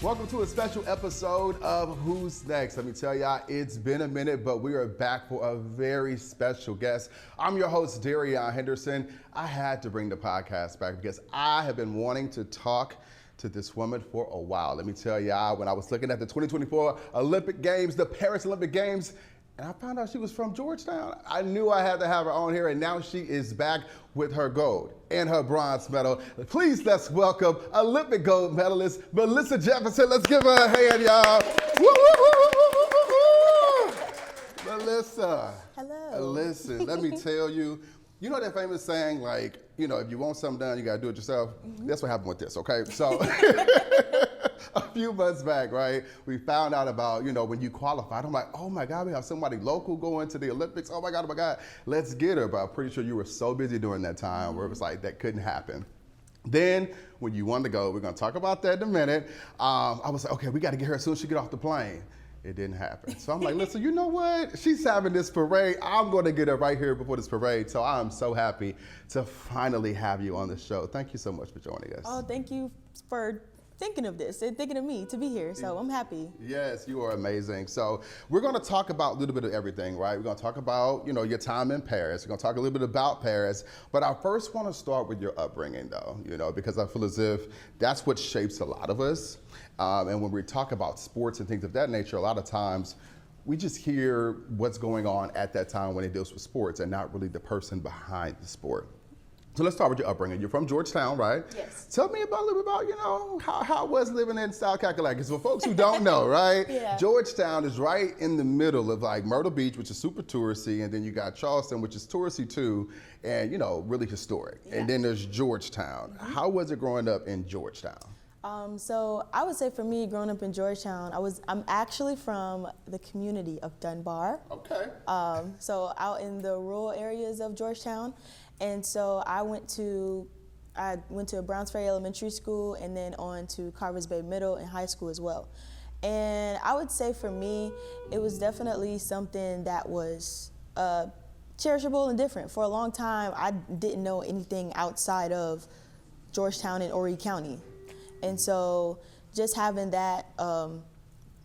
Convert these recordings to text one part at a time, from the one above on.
Welcome to a special episode of Who's Next. Let me tell y'all, it's been a minute, but we are back for a very special guest. I'm your host, Derrion Henderson. I had to bring the podcast back because I have been wanting to talk to this woman for a while. Let me tell y'all, when I was looking at the 2024 Olympic Games, the Paris Olympic Games, and I found out she was from Georgetown, I knew I had to have her on here, and now she is back with her gold and her bronze medal. Please let's welcome Olympic gold medalist Melissa Jefferson. Let's give her a hand, y'all. Woo, woo, woo, woo, woo, woo. Melissa. Hello. Listen, let me tell you, you know that famous saying, like, you know, if you want something done, you gotta do it yourself? Mm-hmm. That's what happened with this, okay? So, a few months back, right, we found out about, you know, when you qualified, I'm like, oh my God, we have somebody local going to the Olympics. Oh my God, let's get her. But I'm pretty sure you were so busy during that time where it was like, that couldn't happen. Then, when you wanted to go, we're gonna talk about that in a minute. I was like, okay, we gotta get her as soon as she get off the plane. It didn't happen. So I'm like, listen, you know what? She's having this parade. I'm going to get her right here before this parade. So I'm so happy to finally have you on the show. Thank you so much for joining us. Oh, thank you for thinking of this and thinking of me to be here. So I'm happy. Yes, you are amazing. So we're going to talk about a little bit of everything, right? We're going to talk about, you know, your time in Paris. We're going to talk a little bit about Paris. But I first want to start with your upbringing, though, you know, because I feel as if that's what shapes a lot of us. And when we talk about sports and things of that nature, a lot of times we just hear what's going on at that time when it deals with sports and not really the person behind the sport. So let's start with your upbringing. You're from Georgetown, right? Yes. Tell me about a little bit about, you know, how it was living in South Carolina. Because for folks who don't know, right? Yeah. Georgetown is right in the middle of like Myrtle Beach, which is super touristy, and then you got Charleston, which is touristy too, and you know, really historic. Yeah. And then there's Georgetown. Mm-hmm. How was it growing up in Georgetown? So I would say for me, growing up in Georgetown, I'm actually from the community of Dunbar. Okay. So out in the rural areas of Georgetown. And so I went to Browns Ferry Elementary School and then on to Carvers Bay Middle and high school as well. And I would say for me, it was definitely something that was cherishable and different. For a long time, I didn't know anything outside of Georgetown and Horry County. And so just having that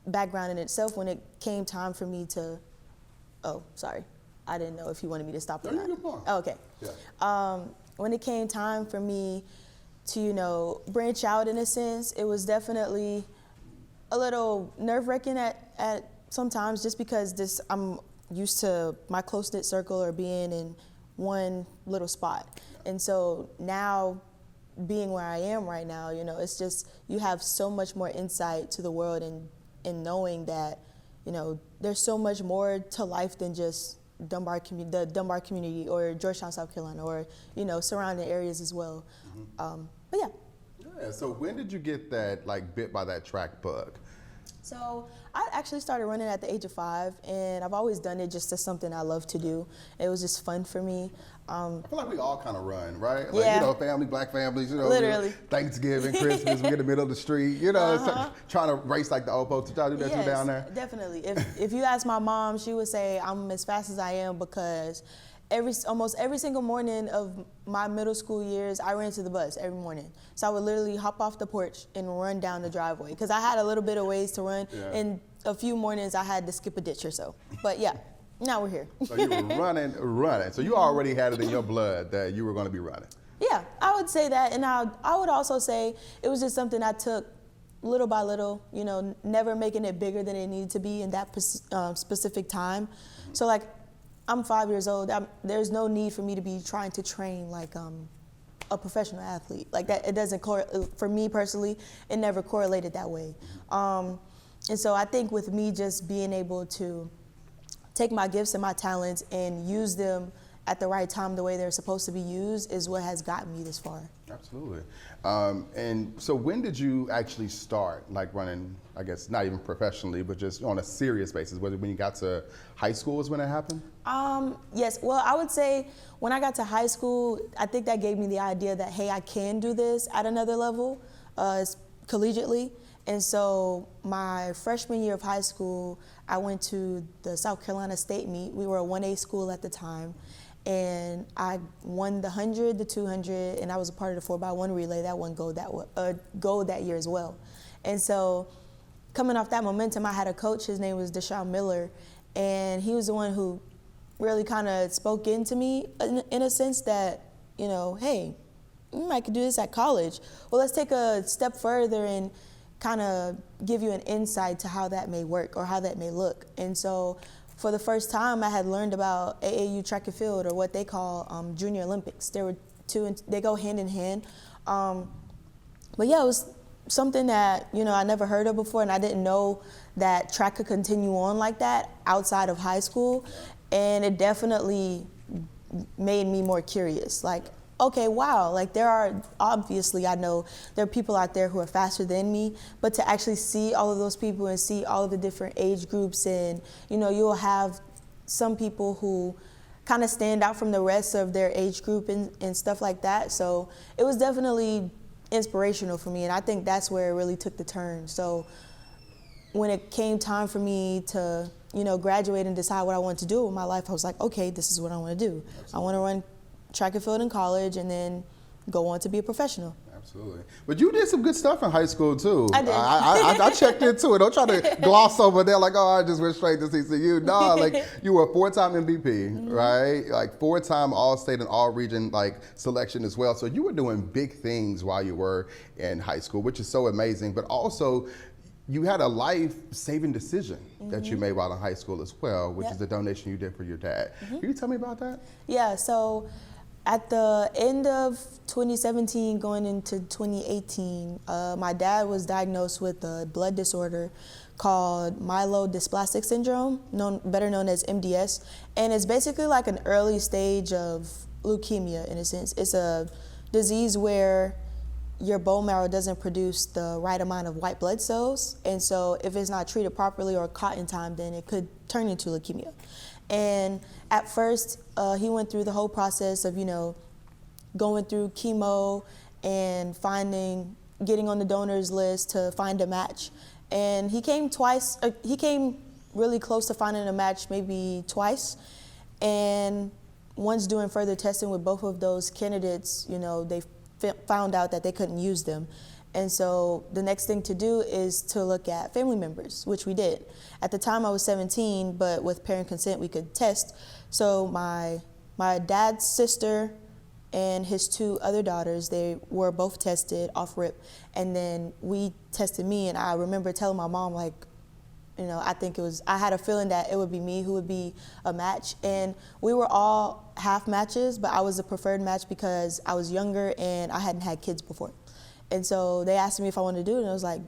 background in itself, when it came time for me to, oh, sorry. I didn't know if you wanted me to stop or not. Oh, okay. Yeah. When it came time for me to, you know, branch out in a sense, it was definitely a little nerve-wracking at sometimes just because I'm used to my close-knit circle or being in one little spot. And so now being where I am right now, you know, it's just, you have so much more insight to the world and knowing that, you know, there's so much more to life than just the Dunbar community or Georgetown, South Carolina, or, you know, surrounding areas as well. Mm-hmm. But yeah. Yeah, so when did you get that, like, bit by that track bug? So I actually started running at the age of 5, and I've always done it just as something I love to do. It was just fun for me. I feel like we all kind of run, right? Like, yeah. You know, family, black families, you know, literally. Thanksgiving, Christmas, we in the middle of the street, you know, so trying to race like the old folks. Did y'all do that too down there? Definitely. If you ask my mom, she would say I'm as fast as I am because almost every single morning of my middle school years, I ran to the bus every morning. So I would literally hop off the porch and run down the driveway because I had a little bit of ways to run. Yeah. And a few mornings I had to skip a ditch or so. But yeah, now we're here. So you were running. So you already had it in your blood that you were going to be running. Yeah, I would say that. And I would also say it was just something I took little by little, you know, never making it bigger than it needed to be in that specific time. So like, I'm 5 years old. There's no need for me to be trying to train like a professional athlete. Like that, it doesn't, for me personally, it never correlated that way. And so I think with me just being able to take my gifts and my talents and use them at the right time the way they're supposed to be used is what has gotten me this far. Absolutely. And so when did you actually start like running, I guess not even professionally, but just on a serious basis? Was it when you got to high school is when it happened? Yes, well, I would say when I got to high school, I think that gave me the idea that, hey, I can do this at another level, collegiately. And so my freshman year of high school, I went to the South Carolina State meet. We were a 1A school at the time. And I won the 100, the 200, and I was a part of the 4x1 relay. That won gold that year as well. And so coming off that momentum, I had a coach, his name was Deshaun Miller, and he was the one who really kind of spoke into me in a sense that, hey, you might could do this at college. Well, let's take a step further and kind of give you an insight to how that may work or how that may look. And so for the first time, I had learned about AAU track and field, or what they call Junior Olympics. There were two, and they go hand in hand. But yeah, it was something that, I never heard of before, and I didn't know that track could continue on like that outside of high school. And it definitely made me more curious. Like, okay, wow, like there are, obviously I know there are people out there who are faster than me, but to actually see all of those people and see all of the different age groups, and you'll have some people who kind of stand out from the rest of their age group and stuff like that. So it was definitely inspirational for me, and I think that's where it really took the turn. So when it came time for me to graduate and decide what I wanted to do with my life, I was like, okay, this is what I want to do. Absolutely. I want to run track and field in college and then go on to be a professional. Absolutely. But you did some good stuff in high school too. I did. I checked into it. Don't try to gloss over there like, oh, I just went straight to CCU. No, like you were a 4-time MVP, right? Like 4-time All-State and All-Region selection as well. So you were doing big things while you were in high school, which is so amazing. But also, you had a life-saving decision that you made while in high school as well, which is the donation you did for your dad. Can you tell me about that? Yeah, so at the end of 2017, going into 2018, my dad was diagnosed with a blood disorder called myelodysplastic syndrome, better known as MDS. And it's basically like an early stage of leukemia in a sense. It's a disease where your bone marrow doesn't produce the right amount of white blood cells. And so if it's not treated properly or caught in time, then it could turn into leukemia. And at first, he went through the whole process of, going through chemo and getting on the donors list to find a match. And he came really close to finding a match maybe twice. And once doing further testing with both of those candidates, they found out that they couldn't use them. And so the next thing to do is to look at family members, which we did. At the time I was 17, but with parent consent we could test. So my dad's sister and his 2 other daughters, they were both tested off rip. And then we tested me, and I remember telling my mom, I had a feeling that it would be me who would be a match. And we were all half matches, but I was a preferred match because I was younger and I hadn't had kids before. And so they asked me if I wanted to do it, and I was like,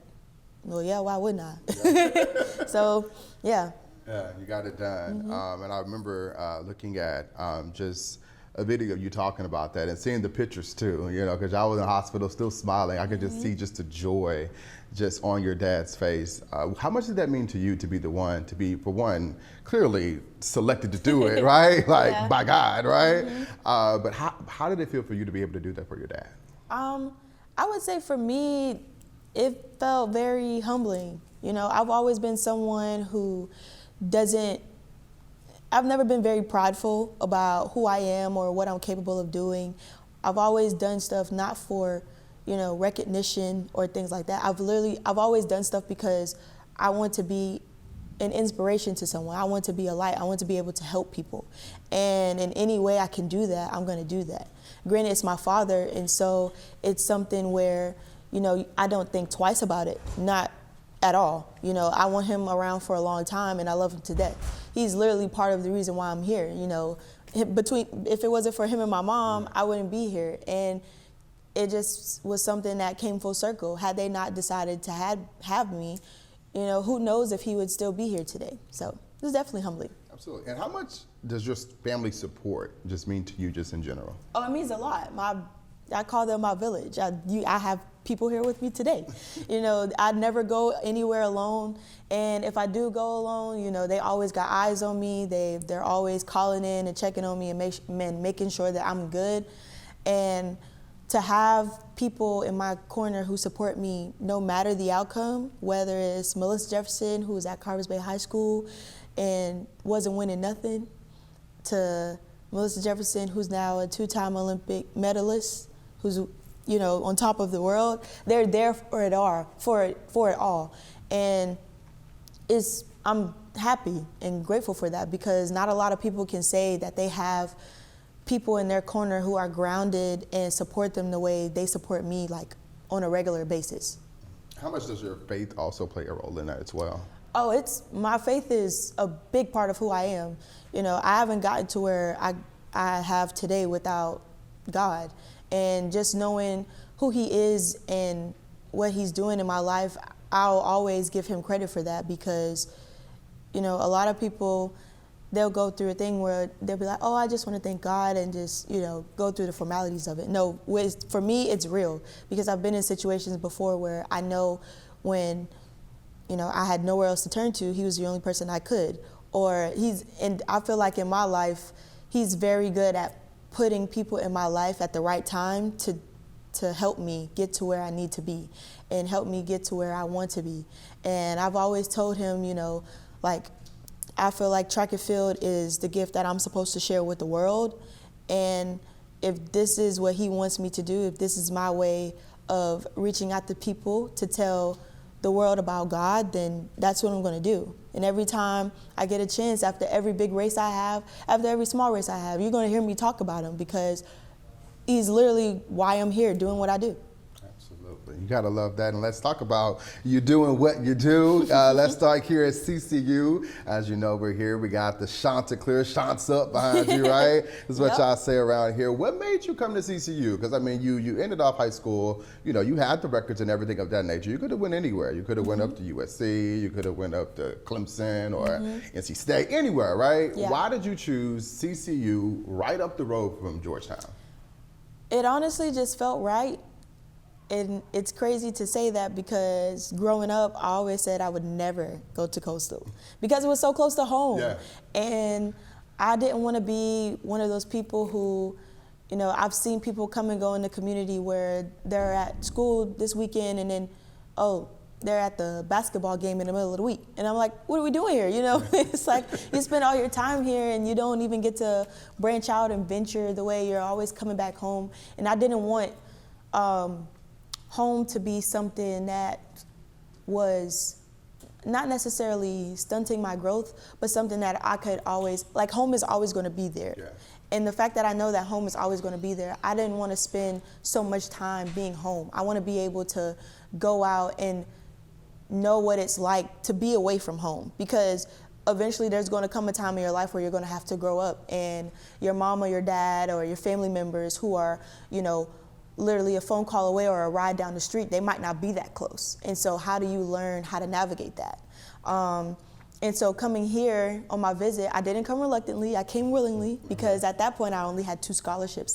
well, yeah, why wouldn't I? Yeah. So, yeah. Yeah, you got it done. And I remember looking at just a video of you talking about that and seeing the pictures too, because I was in the hospital still smiling. I could just see just the joy just on your dad's face. How much did that mean to you to be the one, for one, clearly selected to do it, right? By God, right? But how did it feel for you to be able to do that for your dad? I would say for me, it felt very humbling. I've always been someone who I've never been very prideful about who I am or what I'm capable of doing. I've always done stuff not for, recognition or things like that. I've always done stuff because I want to be an inspiration to someone. I want to be a light. I want to be able to help people. And in any way I can do that, I'm going to do that. Granted, it's my father, and so it's something where, I don't think twice about it. Not at all. I want him around for a long time, and I love him to death. He's literally part of the reason why I'm here. If it wasn't for him and my mom, I wouldn't be here. And it just was something that came full circle. Had they not decided to have me, who knows if he would still be here today. So it was definitely humbling. Absolutely. And how much does your family support just mean to you just in general? Oh, it means a lot. I call them my village. I have people here with me today. I never go anywhere alone. And if I do go alone, they always got eyes on me. They're always calling in and checking on me and making sure that I'm good. And to have people in my corner who support me no matter the outcome, whether it's Melissa Jefferson, who was at Carvers Bay High School and wasn't winning nothing, to Melissa Jefferson, who's now a 2-time Olympic medalist, who's on top of the world. They're there for it all. And I'm happy and grateful for that, because not a lot of people can say that they have people in their corner who are grounded and support them the way they support me, like on a regular basis. How much does your faith also play a role in that as well? Oh, my faith is a big part of who I am. I haven't gotten to where I have today without God. And just knowing who he is and what he's doing in my life, I'll always give him credit for that, because, a lot of people, they'll go through a thing where they'll be like, oh, I just want to thank God, and just, go through the formalities of it. No, for me, it's real, because I've been in situations before where I know when, I had nowhere else to turn to, he was the only person I could. And I feel like in my life, he's very good at putting people in my life at the right time to help me get to where I need to be and help me get to where I want to be. And I've always told him, I feel like track and field is the gift that I'm supposed to share with the world. And if this is what he wants me to do, if this is my way of reaching out to people to tell the world about God, then that's what I'm going to do. And every time I get a chance, after every big race I have, after every small race I have, you're going to hear me talk about him, because he's literally why I'm here doing what I do. Absolutely. You got to love that. And let's talk about you doing what you do. Let's start here at CCU. As you know, we're here. We got the Chanticleer, Chants up behind you, right? This is what y'all say around here. What made you come to CCU? Because, I mean, you ended off high school. You had the records and everything of that nature. You could have went anywhere. You could have went up to USC. You could have went up to Clemson or NC State, anywhere, right? Yeah. Why did you choose CCU right up the road from Georgetown? It honestly just felt right. And it's crazy to say that, because growing up, I always said I would never go to Coastal because it was so close to home. Yeah. And I didn't want to be one of those people who, I've seen people come and go in the community where they're at school this weekend and then, they're at the basketball game in the middle of the week. And I'm like, what are we doing here? It's like you spend all your time here and you don't even get to branch out and venture the way you're always coming back home. And I didn't want home to be something that was not necessarily stunting my growth, but something that I could always, home is always going to be there. Yeah. And the fact that I know that home is always going to be there, I didn't want to spend so much time being home. I want to be able to go out and know what it's like to be away from home, because eventually there's going to come a time in your life where you're going to have to grow up, and your mom or your dad or your family members who are, literally a phone call away or a ride down the street, they might not be that close. And so how do you learn how to navigate that? And so coming here on my visit, I didn't come reluctantly, I came willingly, because at that point I only had two scholarship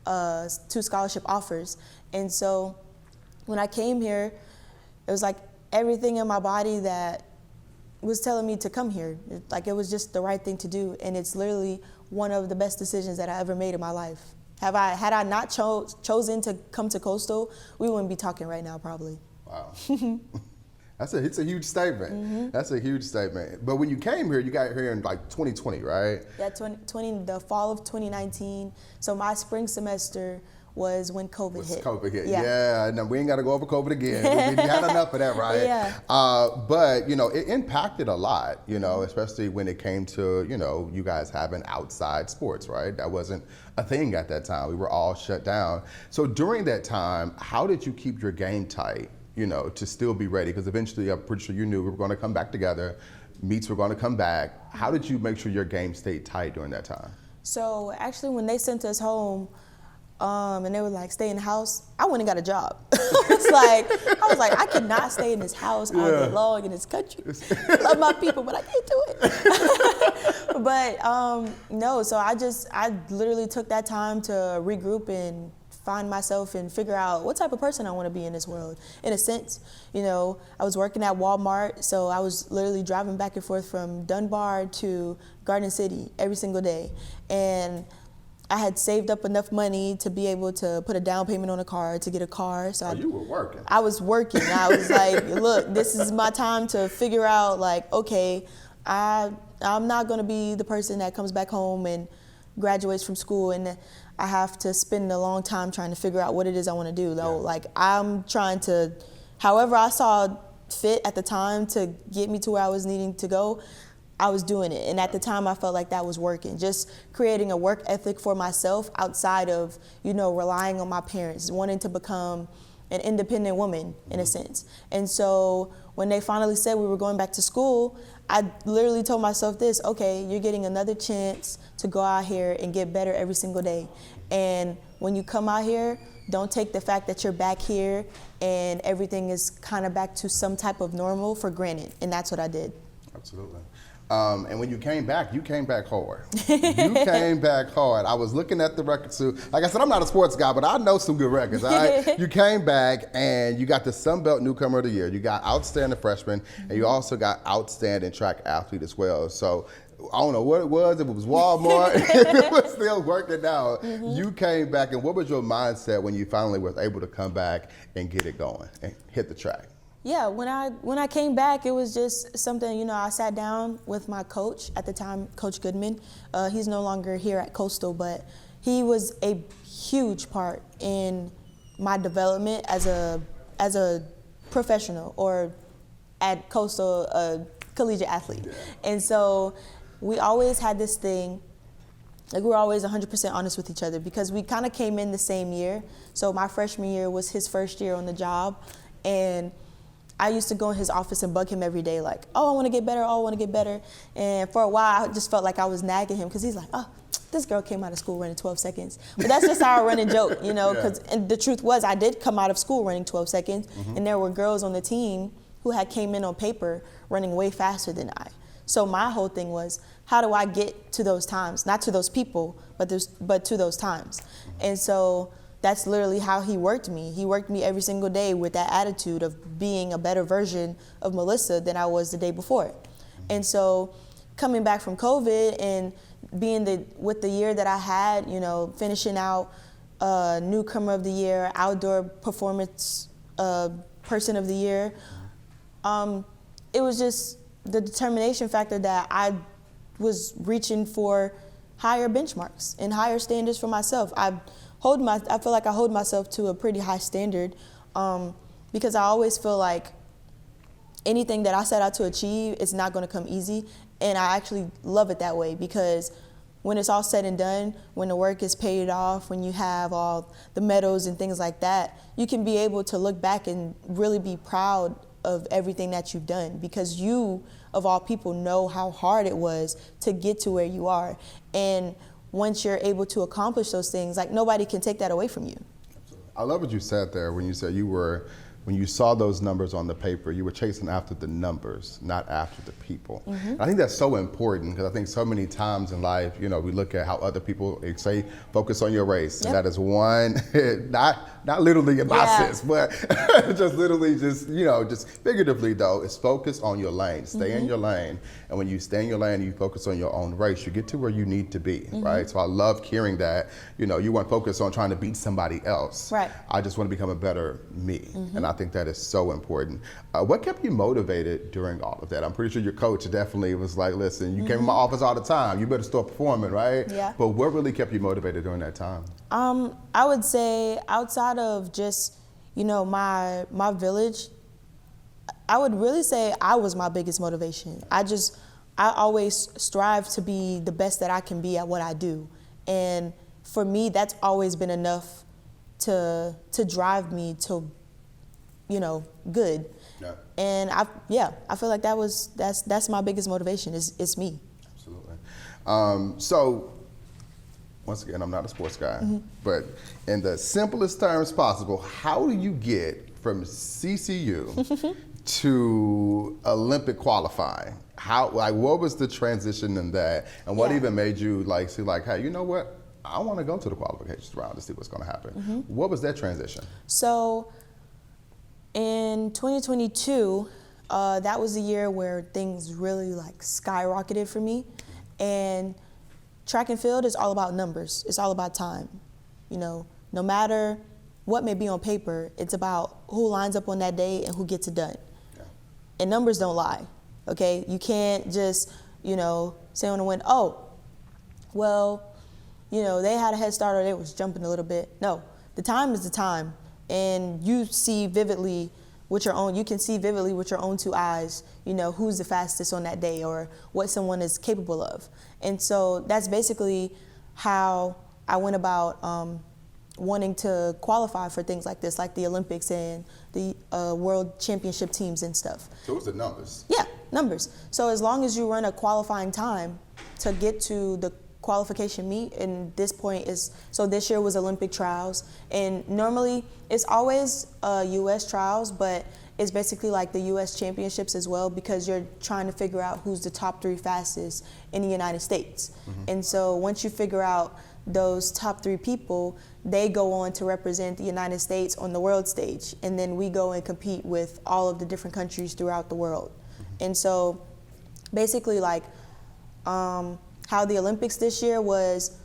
offers. And so when I came here, it was like everything in my body that was telling me to come here. It was just the right thing to do. And it's literally one of the best decisions that I ever made in my life. Had I not chosen to come to Coastal, we wouldn't be talking right now, probably. Wow. It's a huge statement. That's a huge statement. But when you came here, you got here in 2020, right? Yeah, the fall of 2019. So my spring semester was when COVID hit. COVID hit, yeah. No, we ain't got to go over COVID again. You had enough of that, right? Yeah. But, it impacted a lot, especially when it came to, you guys having outside sports, right? That wasn't a thing at that time. We were all shut down. So during that time, how did you keep your game tight, to still be ready? Because eventually, I'm pretty sure you knew we were going to come back together. Meets were going to come back. How did you make sure your game stayed tight during that time? So actually, when they sent us home, and they were like, stay in the house, I went and got a job. I was like, I cannot stay in this house all day long in this country. I love my people, but I can't do it. But no, so I literally took that time to regroup and find myself and figure out what type of person I want to be in this world. In a sense, I was working at Walmart, so I was literally driving back and forth from Dunbar to Garden City every single day. And I had saved up enough money to be able to put a down payment on a car, to get a car. So you were working. I was working. I was like, look, this is my time to figure out, okay, I'm not going to be the person that comes back home and graduates from school and I have to spend a long time trying to figure out what it is I want to do. Though, like I'm trying to, however I saw fit at the time to get me to where I was needing to go, I was doing it. And at the time I felt like that was working. Just creating a work ethic for myself outside of, relying on my parents, wanting to become an independent woman in a sense. And so when they finally said we were going back to school, I literally told myself this, okay, you're getting another chance to go out here and get better every single day. And when you come out here, don't take the fact that you're back here and everything is kind of back to some type of normal for granted. And that's what I did. Absolutely. And when you came back hard. You came back hard. I was looking at the records too. Like I said, I'm not a sports guy, but I know some good records. All right? You came back and you got the Sun Belt Newcomer of the Year. You got Outstanding Freshman, and you also got Outstanding Track Athlete as well. So I don't know what it was. If it was Walmart, if it was still working out. You came back, and what was your mindset when you finally was able to come back and get it going and hit the track? Yeah, when I came back, it was just something, I sat down with my coach at the time, Coach Goodman. He's no longer here at Coastal, but he was a huge part in my development as a professional, or at Coastal, a collegiate athlete. And so we always had this thing, like we were always 100% honest with each other because we kind of came in the same year. So my freshman year was his first year on the job, and I used to go in his office and bug him every day, like, oh, I want to get better, oh, I want to get better. And for a while, I just felt like I was nagging him because he's like, oh, this girl came out of school running 12 seconds. But that's just our running joke, because and the truth was I did come out of school running 12 seconds, and there were girls on the team who had came in on paper running way faster than I. So my whole thing was, how do I get to those times? Not to those people, but to those times. And so that's literally how he worked me. He worked me every single day with that attitude of being a better version of Melissa than I was the day before. And so coming back from COVID and being with the year that I had, finishing out Newcomer of the Year, Outdoor Performance Person of the Year, it was just the determination factor that I was reaching for higher benchmarks and higher standards for myself. I feel like I hold myself to a pretty high standard because I always feel like anything that I set out to achieve is not going to come easy, and I actually love it that way because when it's all said and done, when the work is paid off, when you have all the medals and things like that, you can be able to look back and really be proud of everything that you've done because you, of all people, know how hard it was to get to where you are. And once you're able to accomplish those things, like nobody can take that away from you. Absolutely. I love what you said there when you said when you saw those numbers on the paper, you were chasing after the numbers, not after the people. I think that's so important because I think so many times in life, we look at how other people say, focus on your race. And that is one, not literally in my sense, but just literally just figuratively though, is focus on your lane, stay in your lane. And when you stay in your lane and you focus on your own race, you get to where you need to be, right? So I love hearing that, you weren't focused on trying to beat somebody else. Right. I just want to become a better me. And I think that is so important. What kept you motivated during all of that? I'm pretty sure your coach definitely was like, listen, you came in my office all the time. You better start performing, right? Yeah. But what really kept you motivated during that time? I would say outside of just, my village, I would really say I was my biggest motivation. I always strive to be the best that I can be at what I do. And for me, that's always been enough to drive me to, good. Yeah. And I feel like that's my biggest motivation is me. Absolutely. So once again, I'm not a sports guy, but in the simplest terms possible, how do you get from CCU to Olympic qualifying? What was the transition in that? And what even made you see hey, you know what? I want to go to the qualifications round to see what's going to happen. What was that transition? So in 2022, that was the year where things really skyrocketed for me. And track and field is all about numbers. It's all about time. No matter what may be on paper, it's about who lines up on that day and who gets it done. Yeah. And numbers don't lie, okay? You can't just, say on the win, oh, well, they had a head start or they was jumping a little bit. No, the time is the time. And you see vividly with your own, you can see vividly with your own 2 eyes, who's the fastest on that day or what someone is capable of. And so that's basically how I went about wanting to qualify for things like this, like the Olympics and the World Championship teams and stuff. So it was the numbers. Yeah, numbers. So as long as you run a qualifying time to get to the qualification meet, and this point is, so this year was Olympic trials, and normally it's always U.S. trials, but it's basically like the U.S. championships as well, because you're trying to figure out who's the top 3 fastest in the United States. And so once you figure out those top 3 people, they go on to represent the United States on the world stage, and then we go and compete with all of the different countries throughout the world. And so basically like how the Olympics this year was,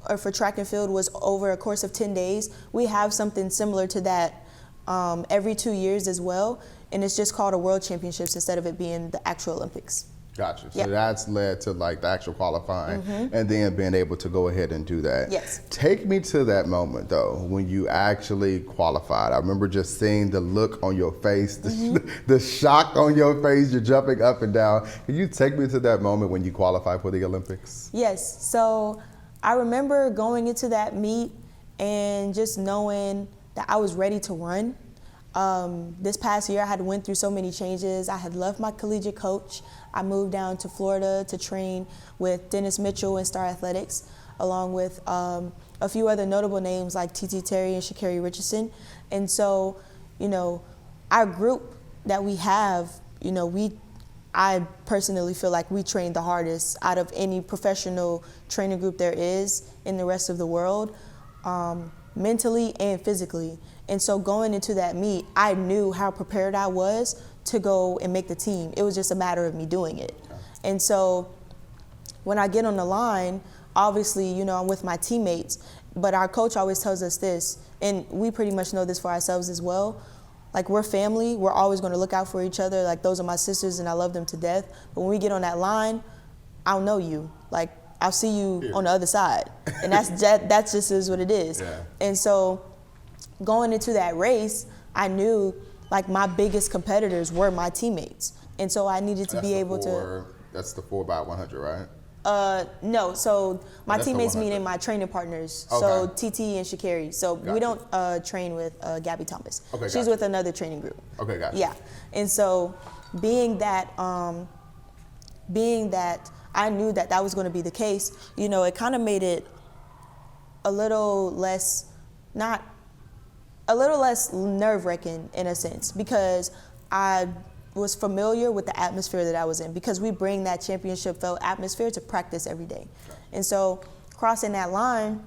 or for track and field, was over a course of 10 days. We have something similar to that every 2 years as well, and it's just called a World Championships instead of it being the actual Olympics. Gotcha. So that's led to like the actual qualifying and then being able to go ahead and do that. Yes. Take me to that moment though, when you actually qualified. I remember just seeing the look on your face, the shock on your face, you're jumping up and down. Can you take me to that moment when you qualified for the Olympics? Yes. So I remember going into that meet and just knowing that I was ready to run. This past year I had went through so many changes. I had left my collegiate coach. I moved down to Florida to train with Dennis Mitchell in Star Athletics, along with a few other notable names like T.T. Terry and Sha'Carri Richardson. And so, our group that we have, I personally feel like we train the hardest out of any professional training group there is in the rest of the world, mentally and physically. And so going into that meet, I knew how prepared I was to go and make the team. It was just a matter of me doing it. And so when I get on the line, obviously, I'm with my teammates, but our coach always tells us this, and we pretty much know this for ourselves as well. Like, we're family, we're always gonna look out for each other. Like, those are my sisters and I love them to death. But when we get on that line, I'll know you. Like, I'll see you on the other side. And that just is what it is. Yeah. And so going into that race, I knew like my biggest competitors were my teammates. And so I needed to be able to. That's the 4x100, right? No, so my teammates meaning my training partners. Okay. So TT and Sha'Carri. So we don't train with Gabby Thomas. Okay, she's with another training group. Okay, gotcha. Yeah, and so being that I knew that that was going to be the case, it kind of made it a little less, nerve-wracking in a sense, because I was familiar with the atmosphere that I was in, because we bring that championship felt atmosphere to practice every day. And so crossing that line,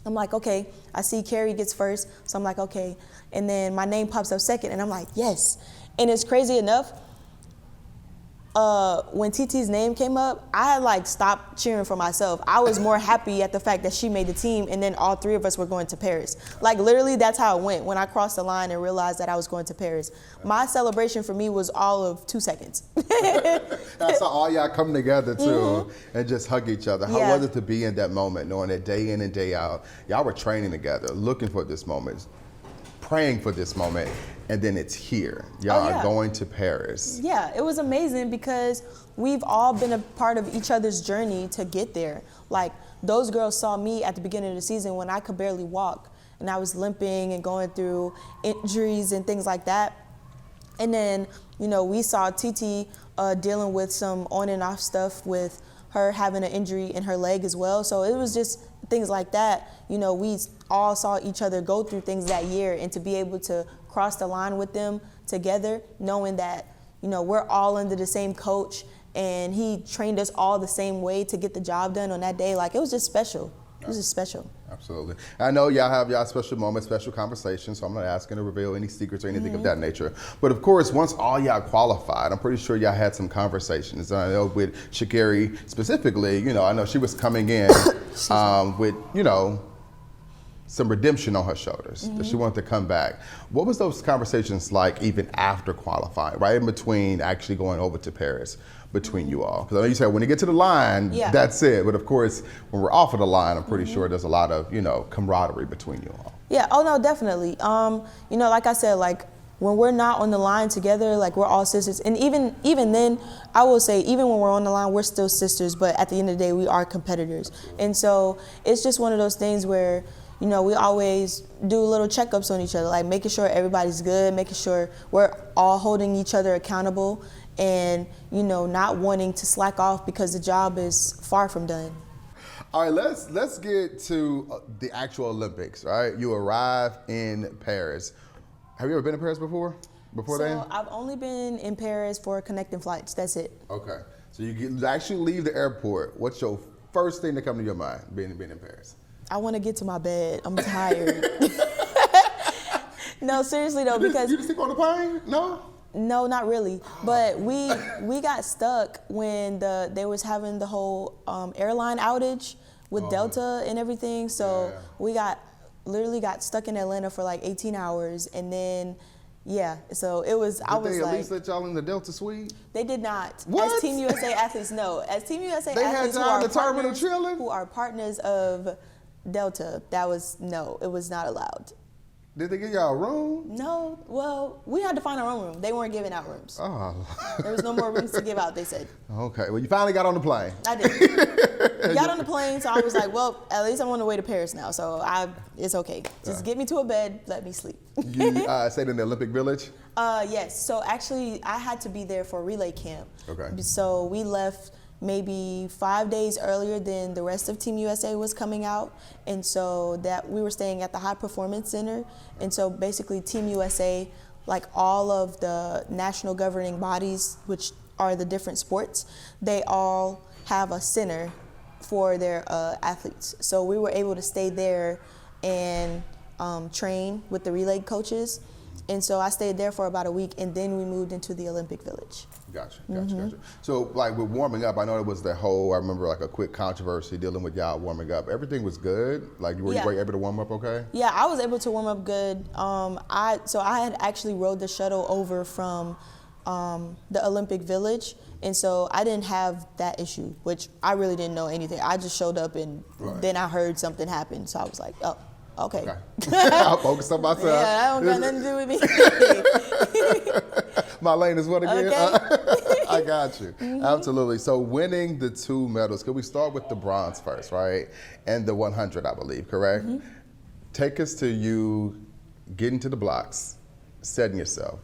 I'm like, okay, I see Carrie gets first, so I'm like, okay. And then my name pops up second, and I'm like, yes. And it's crazy enough, when TT's name came up, I like stopped cheering for myself. I was more happy at the fact that she made the team, and then all 3 of us were going to Paris. Like, literally, that's how it went. When I crossed the line and realized that I was going to Paris, my celebration for me was all of 2 seconds. That's how all y'all come together too and just hug each other. How was it to be in that moment, knowing that day in and day out, y'all were training together, looking for this moment, praying for this moment, and then it's here. Y'all are going to Paris. Yeah, it was amazing because we've all been a part of each other's journey to get there. Like, those girls saw me at the beginning of the season when I could barely walk, and I was limping and going through injuries and things like that. And then, we saw TT dealing with some on and off stuff with her having an injury in her leg as well. So it was just things like that. We all saw each other go through things that year, and to be able to cross the line with them together, knowing that, we're all under the same coach and he trained us all the same way to get the job done on that day. Like, it was just special. It was just special. Absolutely. I know y'all have y'all special moments, special conversations, so I'm not asking to reveal any secrets or anything of that nature. But of course, once all y'all qualified, I'm pretty sure y'all had some conversations. I know with Sha'Carri specifically, I know she was coming in with, some redemption on her shoulders, that she wanted to come back. What was those conversations like even after qualifying, right in between actually going over to Paris, between you all? Because I know you said when you get to the line, that's it. But of course, when we're off of the line, I'm pretty sure there's a lot of, camaraderie between you all. Yeah, oh no, definitely. Like I said, like when we're not on the line together, like we're all sisters. And even then, I will say, even when we're on the line, we're still sisters, but at the end of the day, we are competitors. And so it's just one of those things where, we always do little checkups on each other, like making sure everybody's good, making sure we're all holding each other accountable, and, not wanting to slack off because the job is far from done. All right, let's get to the actual Olympics, right? You arrive in Paris. Have you ever been to Paris before then? So I've only been in Paris for connecting flights. That's it. Okay. So you actually leave the airport. What's your first thing that comes to your mind being in Paris? I want to get to my bed. I'm tired. No, seriously though, because you just sleep on the plane? No? No, not really. But we got stuck when they was having the whole airline outage with Delta and everything. So we literally got stuck in Atlanta for like 18 hours, and then so it was. Did they at least let y'all in the Delta suite? They did not. What? As Team USA athletes, no. As Team USA they athletes had y'all in the terminal chilling? who are partners of Delta, it was not allowed. Did they give y'all a room? No. Well, we had to find our own room. They weren't giving out rooms. Oh. There was no more rooms to give out, they said. Okay. Well, you finally got on the plane. I did. Got on the plane, so I was like, well, at least I'm on the way to Paris now, so it's okay. Just get me to a bed, let me sleep. You stayed in the Olympic Village? Yes. So actually, I had to be there for relay camp. Okay. So we left maybe 5 days earlier than the rest of Team USA was coming out. And so that we were staying at the High Performance Center. And so basically Team USA, like all of the national governing bodies, which are the different sports, they all have a center for their athletes. So we were able to stay there and train with the relay coaches. And so I stayed there for about a week, and then we moved into the Olympic Village. Gotcha. So, like, with warming up, I know it was I remember, like, a quick controversy dealing with y'all warming up. Everything was good? Like, were you able to warm up okay? Yeah, I was able to warm up good. I had actually rode the shuttle over from the Olympic Village, and so I didn't have that issue, which I really didn't know anything. I just showed up, and then I heard something happen, so I was like, oh. Okay. I'll focus on myself. Yeah, that don't got nothing to do with me. My lane is what again? Okay. I got you. Absolutely. So winning the 2 medals, could we start with the bronze first, right? And the 100, I believe, correct? Take us to you getting to the blocks, setting yourself.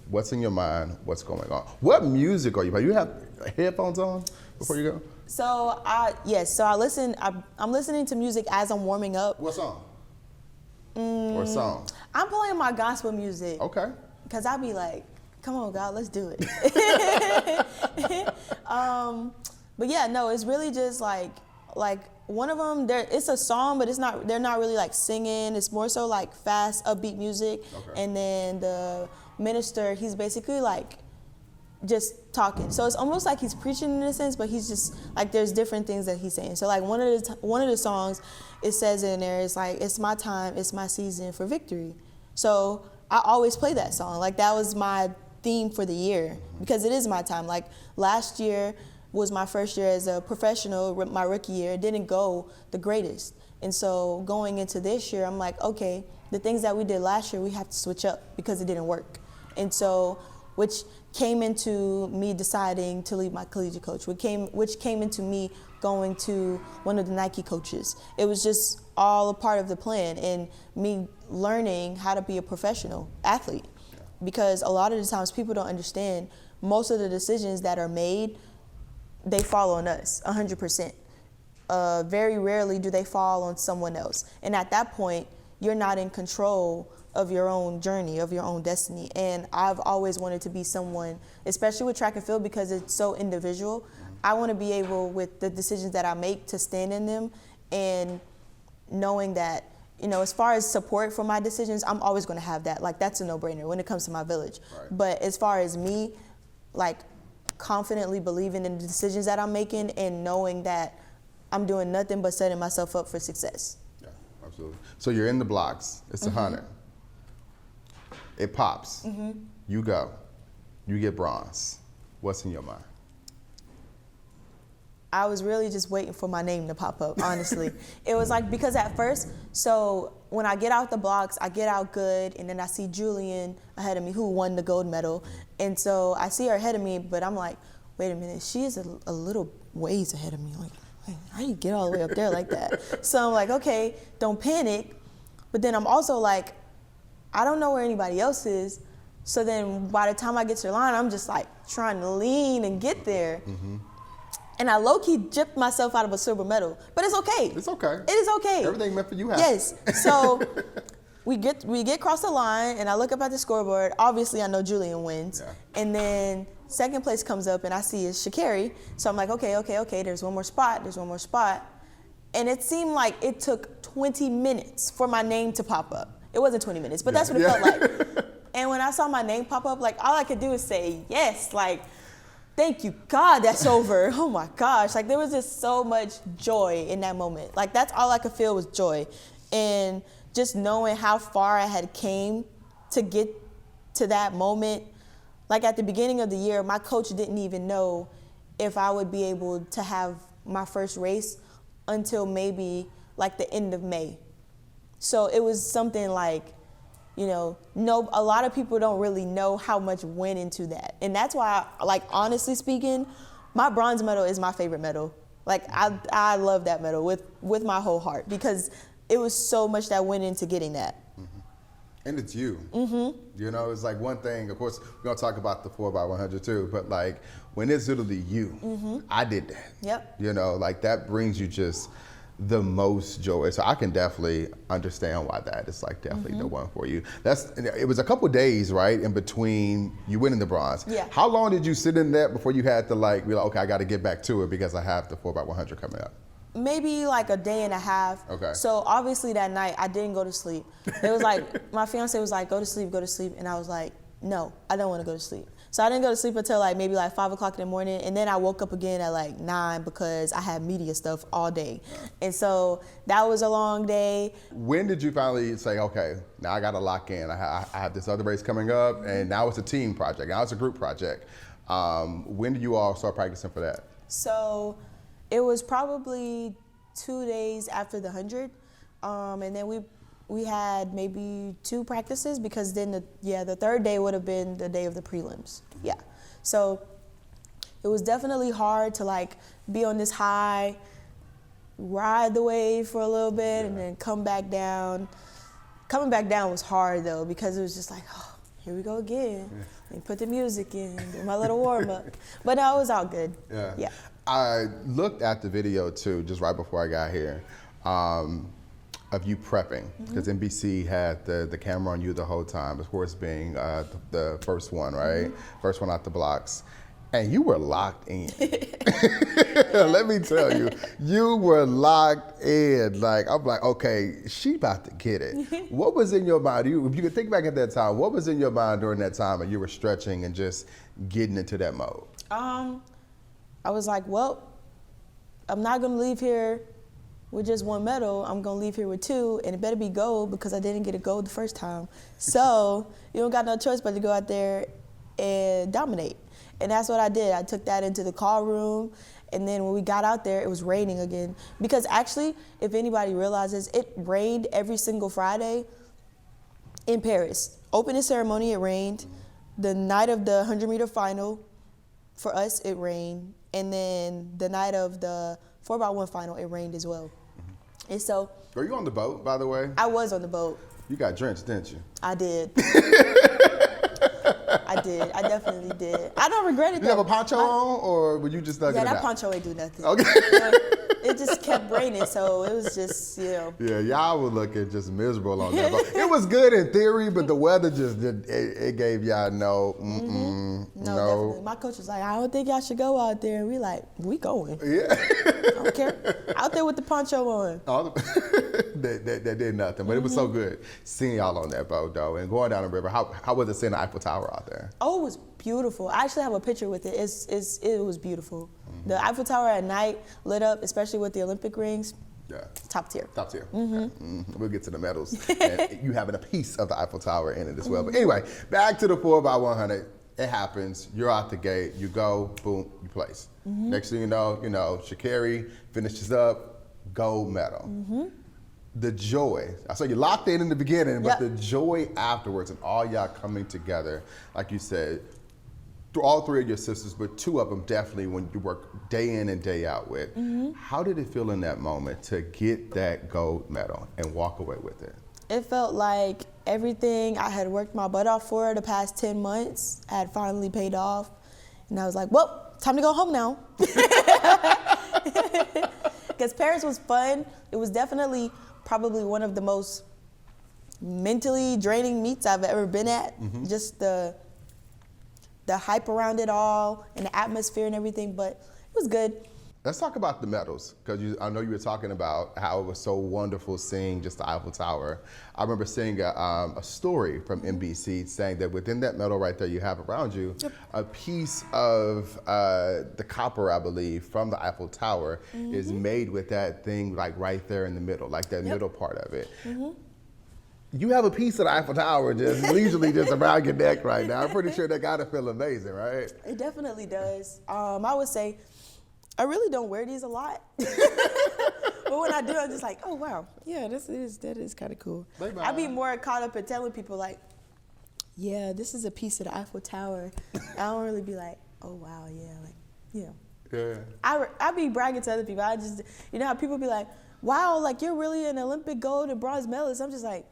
What's in your mind? What's going on? What music are you playing? You have headphones on before you go? So I'm listening to music as I'm warming up. What song? Or song? I'm playing my gospel music. Okay. Because I'll be like, come on, God, let's do it. But yeah, no, it's really just like one of them, it's a song, but they're not really like singing. It's more so like fast, upbeat music. Okay. And then the minister, he's basically like just talking. So it's almost like he's preaching in a sense, but he's just like, there's different things that he's saying. So like one of the songs, it says in there, it's like, it's my time, it's my season for victory. So I always play that song. Like that was my theme for the year, because it is my time. Like last year was my first year as a professional, my rookie year. It didn't go the greatest. And so going into this year, I'm like, okay, the things that we did last year, we have to switch up because it didn't work. And so, which came into me deciding to leave my collegiate coach, which came into me going to one of the Nike coaches. It was just all a part of the plan, and me learning how to be a professional athlete. Because a lot of the times people don't understand, most of the decisions that are made, they fall on us 100%. Very rarely do they fall on someone else. And at that point, you're not in control of your own journey, of your own destiny. And I've always wanted to be someone, especially with track and field, because it's so individual. I want to be able, with the decisions that I make, to stand in them, and knowing that, as far as support for my decisions, I'm always going to have that. Like, that's a no-brainer when it comes to my village. Right. But as far as me, like, confidently believing in the decisions that I'm making and knowing that I'm doing nothing but setting myself up for success. Yeah. Absolutely. So you're in the blocks. It's 100. It pops. You go. You get bronze. What's in your mind? I was really just waiting for my name to pop up, honestly. It was like, because at first, so when I get out the blocks, I get out good, and then I see Julian ahead of me who won the gold medal. And so I see her ahead of me, but I'm like, wait a minute, she is a little ways ahead of me. Like, wait, how do you get all the way up there like that? So I'm like, okay, don't panic. But then I'm also like, I don't know where anybody else is. So then by the time I get to the line, I'm just like trying to lean and get there. And I low-key gypped myself out of a silver medal. But it's okay. It's okay. It is okay. Everything meant for you happens. Yes. So we get across the line, and I look up at the scoreboard. Obviously, I know Julian wins. Yeah. And then second place comes up, and I see it's Sha'Carri. So I'm like, okay, there's one more spot. And it seemed like it took 20 minutes for my name to pop up. It wasn't 20 minutes, but that's what it felt like. And when I saw my name pop up, like, all I could do is say yes, like, thank you, God, that's over. Oh my gosh. Like, there was just so much joy in that moment. Like, that's all I could feel was joy. And just knowing how far I had came to get to that moment. Like, at the beginning of the year, my coach didn't even know if I would be able to have my first race until maybe like the end of May. So it was something like, you know, a lot of people don't really know how much went into that. And that's why, like, honestly speaking, my bronze medal is my favorite medal. Like, I love that medal with my whole heart, because it was so much that went into getting that. And it's you. You know, it's like one thing, of course, we're going to talk about the 4x100 too, but like, when it's literally you, I did that. Yep. You know, like, that brings you just the most joy. So I can definitely understand why that is like definitely the one for you. It was a couple days, right, in between you winning the bronze. Yeah. How long did you sit in that before you had to like be like, okay, I got to get back to it because I have the 4x100 coming up? Maybe like a day and a half. Okay. So obviously that night I didn't go to sleep. It was like, my fiance was like, go to sleep. And I was like, no, I don't want to go to sleep. So I didn't go to sleep until like maybe like 5 o'clock in the morning. And then I woke up again at like 9 because I had media stuff all day. And so that was a long day. When did you finally say, okay, now I got to lock in. I have this other race coming up, and now it's a team project. Now it's a group project. When did you all start practicing for that? So it was probably 2 days after the 100. And then we had maybe 2 practices, because then the third day would have been the day of the prelims. Yeah. So it was definitely hard to like be on this high, ride the wave for a little bit, and then come back down. Coming back down was hard though, because it was just like, oh, here we go again. And put the music in, do my little warm up. But no, it was all good. Yeah. I looked at the video too, just right before I got here. Of you prepping, because NBC had the camera on you the whole time, of course being the first one, right? First one out the blocks. And you were locked in. Let me tell you, you were locked in. Like, I'm like, okay, she about to get it. What was in your mind? If you could think back at that time, what was in your mind during that time when you were stretching and just getting into that mode? I was like, well, I'm not gonna leave here with just 1 medal. I'm gonna leave here with 2, and it better be gold, because I didn't get a gold the first time. So you don't got no choice but to go out there and dominate. And that's what I did. I took that into the call room, and then when we got out there, it was raining again. Because actually, if anybody realizes, it rained every single Friday in Paris. Opening ceremony, it rained. The night of the 100-meter final, for us, it rained. And then the night of the 4x1 final, it rained as well. And so. Were you on the boat, by the way? I was on the boat. You got drenched, didn't you? I did. I did. I definitely did. I don't regret it. You have a poncho on, or were you just thugging it out? Yeah, that poncho ain't do nothing. Okay. It just kept raining, so it was just, you know. Yeah, y'all were looking just miserable on that boat. It was good in theory, but the weather just it gave y'all no. No, definitely. My coach was like, I don't think y'all should go out there. And we like, we going. Yeah. I don't care. Out there with the poncho on. That did nothing, but it was so good seeing y'all on that boat though, and going down the river. How was it seeing the Eiffel Tower out there? Oh, it was beautiful. I actually have a picture with it. It was beautiful. The Eiffel Tower at night lit up, especially with the Olympic rings. Yeah. Top tier. Top tier. Okay. We'll get to the medals. And you having a piece of the Eiffel Tower in it as well. But anyway, back to the 4x100. It happens. You're out the gate. You go, boom, you place. Next thing you know, Sha'Carri finishes up, gold medal. The joy. I saw you locked in the beginning, but the joy afterwards and all y'all coming together, like you said, through all three of your sisters, but two of them definitely when you work day in and day out with. How did it feel in that moment to get that gold medal and walk away with it? It felt like everything I had worked my butt off for the past 10 months had finally paid off. And I was like, well, time to go home now. Because Paris was fun. It was definitely probably one of the most mentally draining meets I've ever been at. Just the hype around it all and the atmosphere and everything, but it was good. Let's talk about the medals, because I know you were talking about how it was so wonderful seeing just the Eiffel Tower. I remember seeing a story from NBC saying that within that medal right there you have around you, a piece of the copper, I believe, from the Eiffel Tower is made with that thing like right there in the middle, like that middle part of it. You have a piece of the Eiffel Tower just leisurely just around your neck right now. I'm pretty sure that gotta feel amazing, right? It definitely does. I would say I really don't wear these a lot. But when I do, I'm just like, oh wow, yeah, that is kind of cool. Bye-bye. I'd be more caught up in telling people like, yeah, this is a piece of the Eiffel Tower. I don't really be like, oh wow, yeah, like, yeah. Yeah. I be bragging to other people. I just, how people be like, wow, like you're really an Olympic gold and bronze medalist. I'm just like,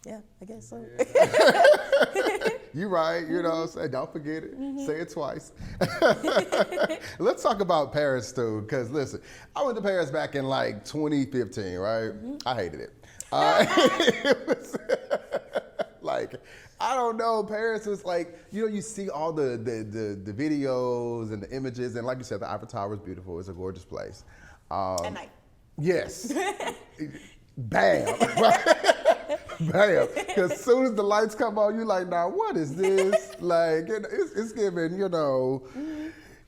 yeah, I guess so. You're right, say, don't forget it, say it twice. Let's talk about Paris too, because listen, I went to Paris back in like 2015, right? I hated it. It was like, I don't know, Paris was like, you see all the videos and the images, and like you said, the Eiffel Tower is beautiful, it's a gorgeous place. At night. Yes. Bam. Bam. Because as soon as the lights come on, you're like, now what is this? Like, it's giving, ghetto.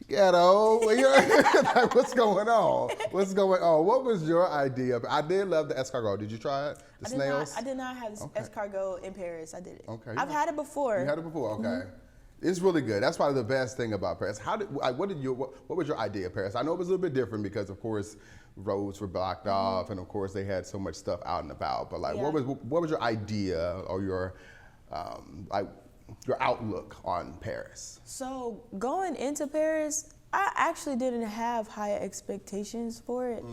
Like, what's going on? What's going on? What was your idea? I did love the escargot. Did you try it? The snails? I did not have escargot in Paris. I did it. Okay. I've had it before. You had it before? Okay. It's really good. That's probably the best thing about Paris. What was your idea of Paris? I know it was a little bit different because, of course, roads were blocked off, and of course they had so much stuff out and about. But like, what was your idea or your outlook on Paris? So going into Paris, I actually didn't have high expectations for it.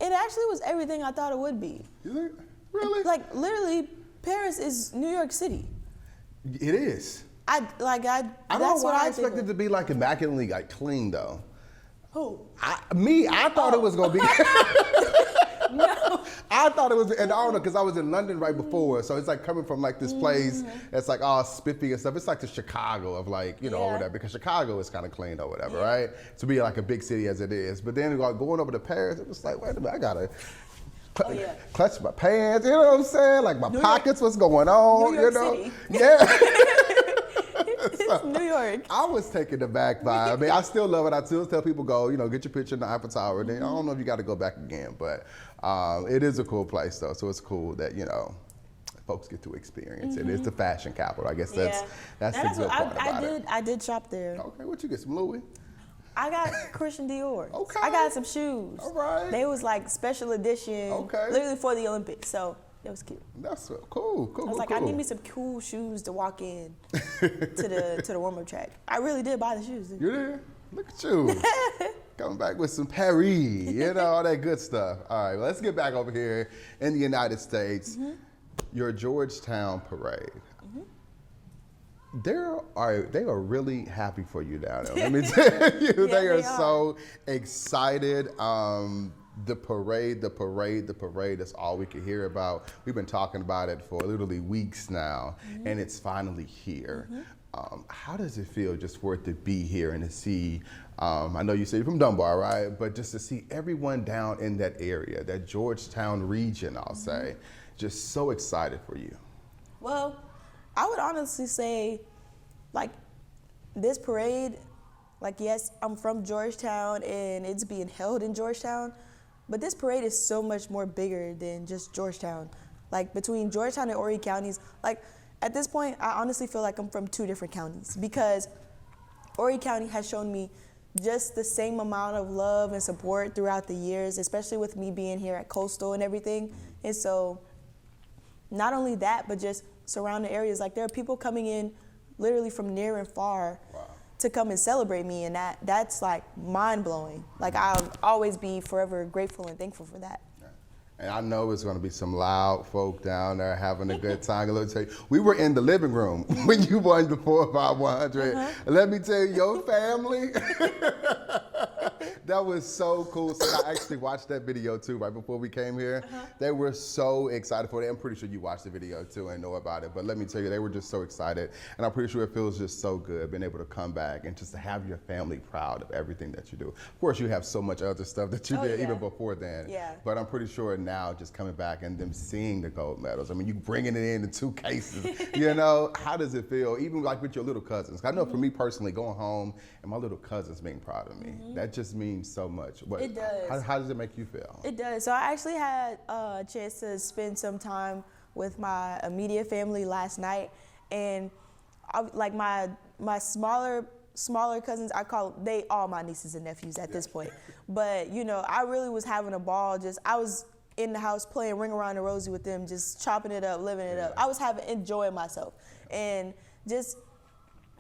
It actually was everything I thought it would be. You think? Really? Like literally, Paris is New York City. It is. I don't know why I expected it to be like immaculately like clean though. Who? I thought it was gonna be. No. I thought it was, and I don't know, because I was in London right before, so it's like coming from like this place that's like all spiffy and stuff. It's like the Chicago of like, or whatever, because Chicago is kind of clean or whatever, right? To be like a big city as it is. But then going over to Paris, it was like, wait a minute, I gotta clutch my pants, you know what I'm saying? Like my pockets, what's going on, New York City. Yeah. It's New York. I was taken aback by it. I mean, I still love it. I still tell people go, get your picture in the Eiffel Tower. Then I don't know if you got to go back again, but it is a cool place though. So it's cool that folks get to experience it. It's the fashion capital. I guess that's the good part about it. I did shop there. Okay, what you get? Some Louis? I got Christian Dior. Okay. I got some shoes. All right. They was like special edition. Okay. Literally for the Olympics. So it was cute. That's cool. I was like, I need me some cool shoes to walk in to the warm-up track. I really did buy the shoes. You did? Look at you. Coming back with some Paris, all that good stuff. All right, well, let's get back over here in the United States. Your Georgetown Parade. They are really happy for you down there. Let me tell you, they are so excited. The parade, that's all we could hear about. We've been talking about it for literally weeks now, and it's finally here. How does it feel just for it to be here and to see, I know you say you're from Dunbar, right? But just to see everyone down in that area, that Georgetown region, I'll say, just so excited for you. Well, I would honestly say, like, this parade, like, yes, I'm from Georgetown and it's being held in Georgetown, But this parade is so much more bigger than just Georgetown. Like between Georgetown and Horry counties, like at this point, I honestly feel like I'm from 2 different counties because Horry County has shown me just the same amount of love and support throughout the years, especially with me being here at Coastal and everything. And so not only that, but just surrounding areas, like there are people coming in literally from near and far to come and celebrate me, and that's like mind-blowing. Like I'll always be forever grateful and thankful for that. And I know it's going to be some loud folk down there having a good time. We were in the living room when you won the 4x100. And let me tell you, your family, that was so cool. So I actually watched that video too right before we came here. They were so excited for it. I'm pretty sure you watched the video too and know about it. But let me tell you, they were just so excited. And I'm pretty sure it feels just so good being able to come back and just to have your family proud of everything that you do. Of course, you have so much other stuff that you did even before then. But I'm pretty sure now just coming back and them seeing the gold medals. I mean, you bringing it in 2 cases, you know, how does it feel? Even like with your little cousins. I know for me personally, going home and my little cousins being proud of me, that just means so much. It does. How does it make you feel? It does. So I actually had a chance to spend some time with my immediate family last night, and like my smaller cousins, they all my nieces and nephews at this point. But you know, I really was having a ball. I was in the house playing Ring Around the Rosie with them, just chopping it up, living it up. I was enjoying myself, and just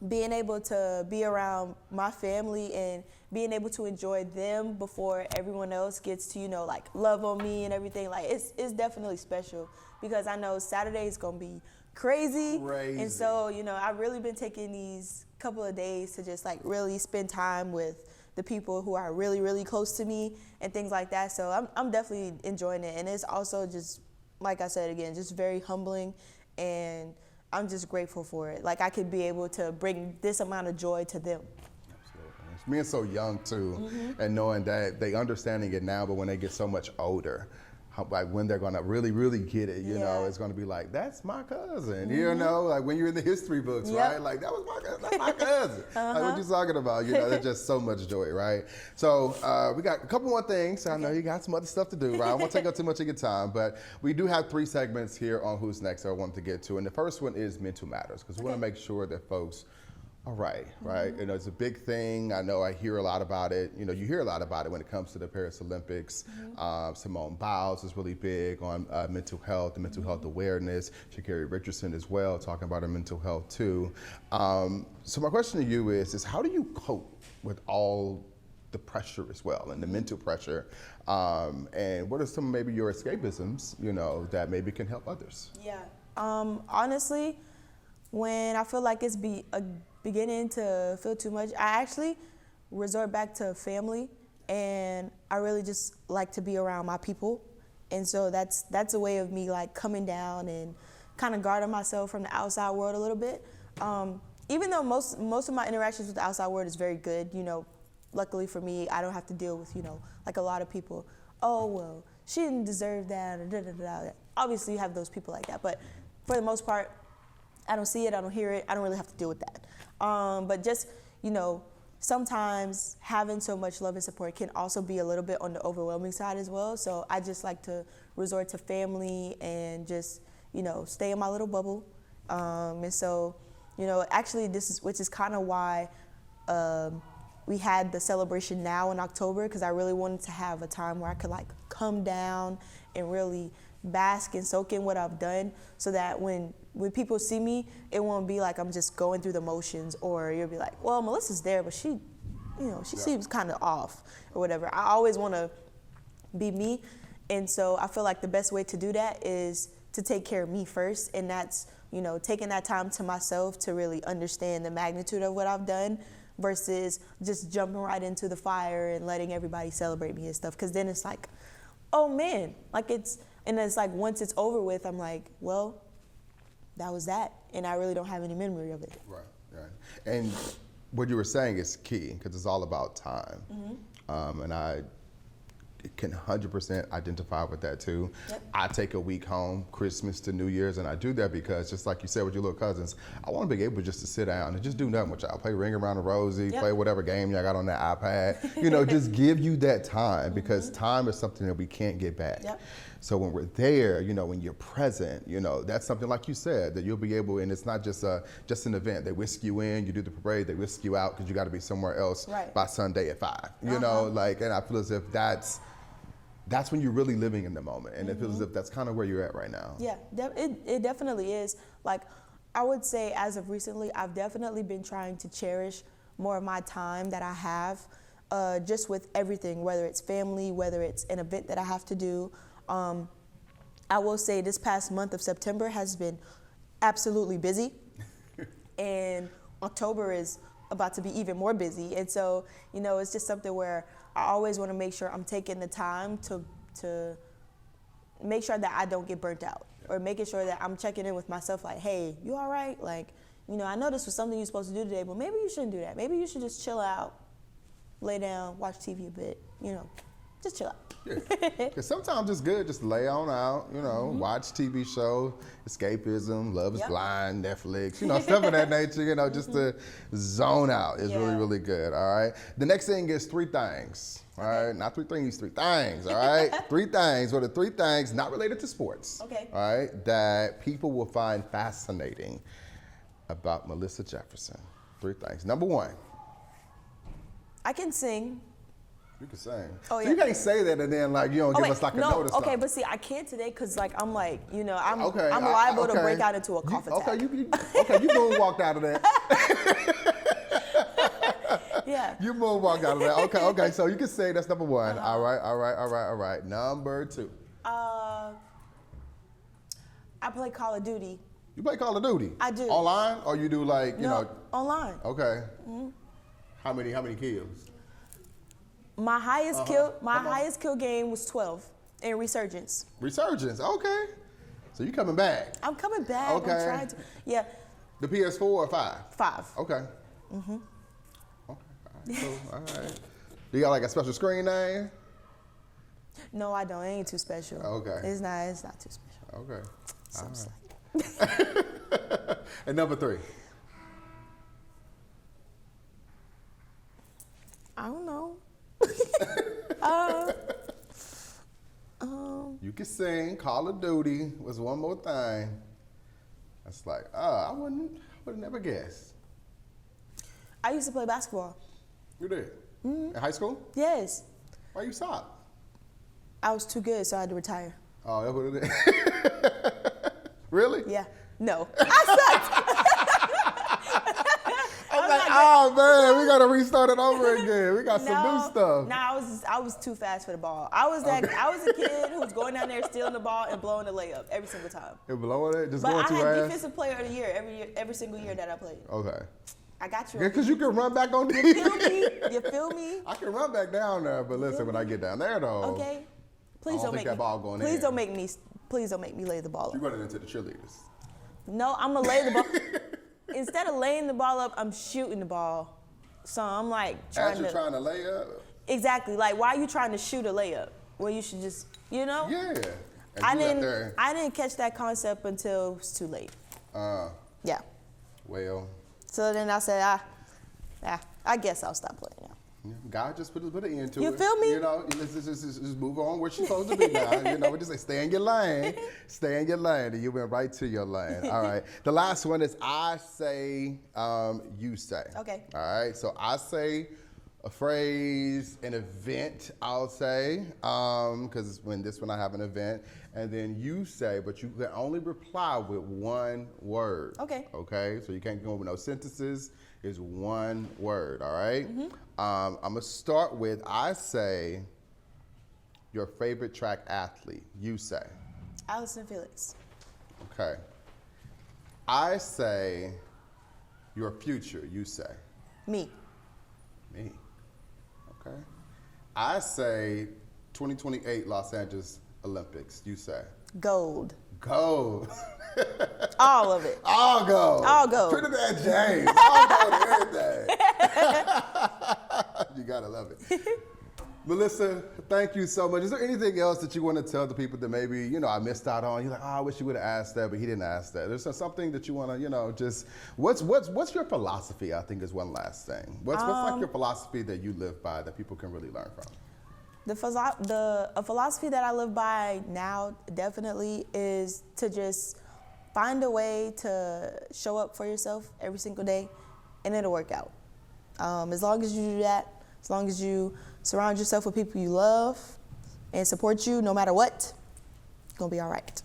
being able to be around my family and being able to enjoy them before everyone else gets to, you know, like love on me and everything. Like it's definitely special because I know Saturday is gonna be crazy. And so, you know, I've really been taking these couple of days to just like really spend time with the people who are really, really close to me and things like that. So I'm definitely enjoying it. And it's also just, like I said again, just very humbling, and I'm just grateful for it. Like I could be able to bring this amount of joy to them. Absolutely. It's being so young too, and knowing that they understanding it now, but when they get so much older, like when they're gonna really, really get it, you know, it's gonna be like, that's my cousin, you know, like when you're in the history books, right? Like that was my cousin, that's my cousin. Like what you talking about, you know, there's just so much joy, right? So we got a couple more things. I know you got some other stuff to do, right? I won't take up too much of your time, but we do have 3 segments here on Who's Next that I want to get to. And the first one is Mental Matters, because we wanna make sure that folks are right. You know, it's a big thing. I know I hear a lot about it. You know, you hear a lot about it when it comes to the Paris Olympics. Simone Biles is really big on mental health and mental health awareness. Sha'Carri Richardson as well, talking about her mental health too. So my question to you is how do you cope with all the pressure as well and the mental pressure? And what are some maybe your escapisms, you know, that maybe can help others? Honestly, when I feel like it's beginning to feel too much, I actually resort back to family, and I really just like to be around my people. And so that's a way of me like coming down and kind of guarding myself from the outside world a little bit. Even though most of my interactions with the outside world is very good, you know, luckily for me, I don't have to deal with, you know, like a lot of people, oh, well, she didn't deserve that, or da-da-da-da. Obviously you have those people like that, but for the most part, I don't see it, I don't hear it, I don't really have to deal with that. But just, you know, sometimes having so much love and support can also be a little bit on the overwhelming side as well. So I just like to resort to family and just, you know, stay in my little bubble. And so, you know, actually which is kind of why we had the celebration now in October, because I really wanted to have a time where I could like come down and really bask and soak in what I've done, so that when people see me, it won't be like I'm just going through the motions, or you'll be like, well, Melissa's there, but she, you know, she seems kind of off or whatever. I always want to be me. And so I feel like the best way to do that is to take care of me first. And that's, you know, taking that time to myself to really understand the magnitude of what I've done versus just jumping right into the fire and letting everybody celebrate me and stuff. Because then it's like, oh man, like it's like once it's over with, I'm like, well, that was that. And I really don't have any memory of it. Right. And what you were saying is key, because it's all about time. And can 100% identify with that too. Yep. I take a week home, Christmas to New Year's, and I do that because, just like you said with your little cousins, I want to be able just to sit down and just do nothing with y'all. Play Ring Around the Rosie, Yep. play whatever game y'all got on that iPad. Just give you that time, because time is something that we can't get back. Yep. So when we're there, when you're present, that's something, like you said, that you'll be able, and it's not just an event. They whisk you in, you do the parade, they whisk you out because you got to be somewhere else Right. by Sunday at 5. And I feel as if that's when you're really living in the moment, and it feels as if that's kind of where you're at right now. Yeah, it definitely is. Like, I would say as of recently, I've definitely been trying to cherish more of my time that I have, just with everything, whether it's family, whether it's an event that I have to do. I will say this past month of September has been absolutely busy, and October is about to be even more busy. And so, it's just something where I always want to make sure I'm taking the time to make sure that I don't get burnt out, or making sure that I'm checking in with myself like, hey, you all right? Like, I know this was something you're supposed to do today, but maybe you shouldn't do that. Maybe you should just chill out, lay down, watch TV a bit, just chill out. Yeah. Because sometimes it's good just to lay on out, watch TV shows, escapism, Love is Yep. Blind, Netflix, stuff of that nature, just to zone out is really, really good, all right? The next thing is 3 things, all right? Not 3 things, 3 things, all right? 3 things. What are 3 things, not related to sports, Okay. all right, that people will find fascinating about Melissa Jefferson? 3 things. Number 1. I can sing. You can sing. Oh, So yeah. you can't say that and then you don't give us a notice. Okay, but see, I can't today because I'm Okay, I'm liable okay. to break out into a cough attack. Okay, you moonwalked out of that. Yeah. You moonwalked out of that. Okay. So you can say that's number 1. All right. Number 2. I play Call of Duty. You play Call of Duty? I do. Online, or you do online. Okay. How many kills? My highest kill game was 12 in Resurgence. Resurgence. Okay. So you coming back? I'm coming back. Okay. I'm trying to. Yeah. The PS4 or 5? 5. Okay. Okay. All right. Cool. All right. Do you got a special screen name? No, I don't. It ain't too special. Okay. It's not too special. Okay. So All it's right. And number 3. I don't know. You can sing. Call of Duty was one more thing. That's I would have never guessed. I used to play basketball. You did? In high school? Yes. Why you stopped? I was too good, so I had to retire. Oh, that's what it is. Really? Yeah. No. I sucked. Oh man, we gotta restart it over again. We got some new stuff. No, I was too fast for the ball. I was a kid who was going down there stealing the ball and blowing the layup every single time. And blowing it, just But going I too had fast. defensive player of the year every single year that I played. Okay. I got you. Yeah, because you can run back on You feel me? You feel me? I can run back down there, but listen, when I get down there though, Okay. Please I don't don't think make that me. ball going Please in. don't make me. Please don't make me lay the ball you up. running into the cheerleaders. No, I'm gonna lay the ball. Instead of laying the ball up, I'm shooting the ball. So I'm As you're trying to lay up. Exactly. Like, why are you trying to shoot a layup? Well, you should just, Yeah. And I you didn't. out there, I didn't catch that concept until it was too late. Yeah. Well. So then I said, I guess I'll stop playing now. God just put an end to it. You feel me? Just move on where she's supposed to be now. We just say stay in your lane. Stay in your lane. And you went right to your lane. All right. The last one is I say, you say. Okay. All right. So I say a phrase, an event, I'll say, because when I have an event, and then you say, but you can only reply with one word. Okay. Okay. So you can't go with no sentences. It's one word. All right. Mm-hmm. I'm gonna start with I say your favorite track athlete. You say. Allison Felix. Okay. I say your future. You say. Me. Me. Okay. I say 2028 Los Angeles Olympics. You say. Gold. Gold. All of it. All gold. All gold. Trinidad James. All gold and everything. You gotta love it. Melissa, thank you so much. Is there anything else that you want to tell the people that maybe, you know, I missed out on? You're like, oh, I wish you would have asked that, but he didn't ask that. There's something that you want to, you know, just, what's your philosophy, I think is one last thing. What's like your philosophy that you live by that people can really learn from? A philosophy that I live by now definitely is to just find a way to show up for yourself every single day, and it'll work out. As long as you do that, as long as you surround yourself with people you love and support you no matter what, it's gonna be all right.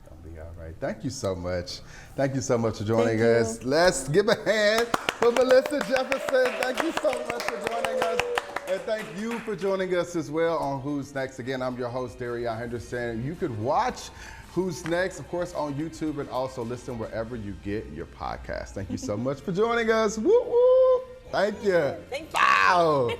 Gonna be all right. Thank you so much. Thank you so much for joining us. Let's give a hand for Melissa Jefferson. Thank you so much for joining us. And thank you for joining us as well on Who's Next. Again, I'm your host, Derrion Henderson. You could watch Who's Next, of course, on YouTube and also listen wherever you get your podcast. Thank you so much for joining us. Woo woo. Thank you. Thank you. Wow.